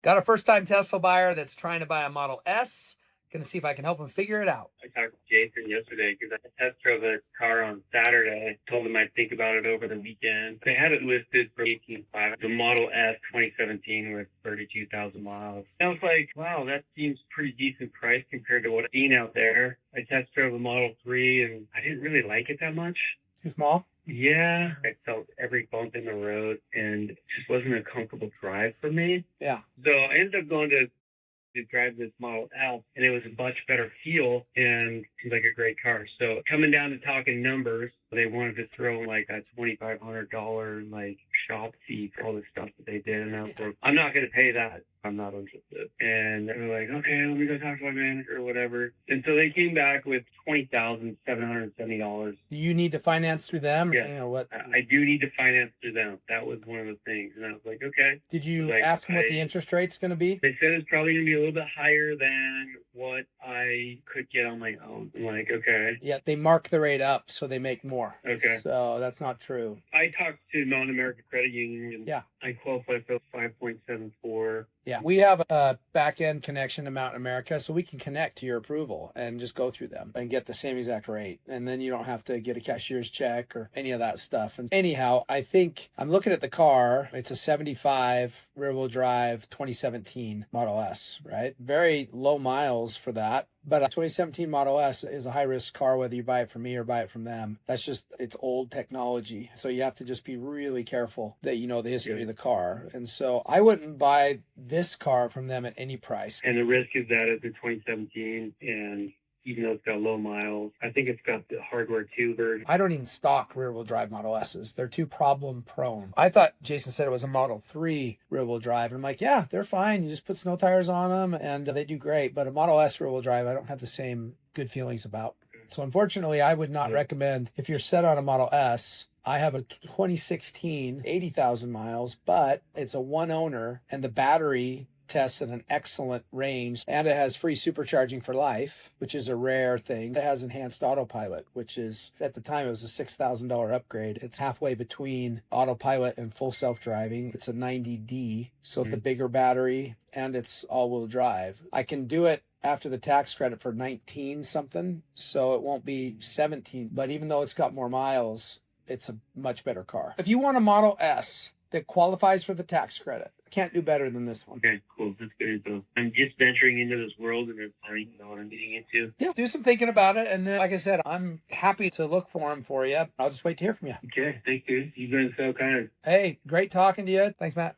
Got a first-time Tesla buyer that's trying to buy a Model S. Gonna see if I can help him figure it out. I talked to Jason yesterday because I test drove the car on Saturday. Told him I'd think about it over the weekend. They had it listed for 18.5, the Model S 2017 with 32,000 miles. I was like, wow, that seems pretty decent price compared to what I've seen out there. I test drove the Model 3 and I didn't really like it that much. Too small? Yeah, I felt every bump in the road and it just wasn't a comfortable drive for me. Yeah. So I ended up going to drive this Model L, and it was a much better feel and seems like a great car. So coming down to talking numbers, they wanted to throw like a $2,500 like shop fee for all the stuff that they did, and I was like, I'm not going to pay that. I'm not interested. And they were like, okay, let me go talk to my manager or whatever. And so they came back with $20,770. Do you need to finance through them? Yeah. You know what? I do need to finance through them. That was one of the things. And I was like, okay. Did you Like, ask them what the interest rate's going to be? They said it's probably going to be a little bit higher than what I could get on my own. I'm like, okay. Yeah, they mark the rate up so they make more. Okay. So that's not true. I talked to Non-American Credit Union, and Yeah. I qualified for 5.74. Yeah, we have a back end connection to Mountain America, so we can connect to your approval and just go through them and get the same exact rate. And then you don't have to get a cashier's check or any of that stuff. And anyhow, I think I'm looking at the car. It's a 75 rear wheel drive 2017 Model S, right? Very low miles for that. But a 2017 Model S is a high-risk car, whether you buy it from me or buy it from them. That's just, it's old technology. So you have to just be really careful that you know the history of the car. And so I wouldn't buy this car from them at any price. And the risk is that it's a 2017, and even though it's got low miles, I think it's got the hardware too version. I don't even stock rear-wheel drive Model S's. They're too problem-prone. I thought Jason said it was a Model 3 rear-wheel drive. And I'm like, yeah, they're fine. You just put snow tires on them, and they do great. But a Model S rear-wheel drive, I don't have the same good feelings about. So unfortunately, I would not recommend, if you're set on a Model S, I have a 2016, 80,000 miles, but it's a one owner, and the battery tests at an excellent range, and it has free supercharging for life, which is a rare thing. It has enhanced autopilot, which is, at the time, it was a $6,000 upgrade. It's halfway between autopilot and full self-driving. It's a 90D, so it's the bigger battery, and it's all-wheel drive. I can do it after the tax credit for 19 something, so it won't be 17. But even though it's got more miles, it's a much better car. If you want a Model S that qualifies for the tax credit, can't do better than this one. Okay, cool. That's good. So I'm just venturing into this world, and I don't even know what I'm getting into. Yeah, do some thinking about it. And then, like I said, I'm happy to look for them for you. I'll just wait to hear from you. Okay, thank you. You've been so kind. Hey, great talking to you. Thanks, Matt.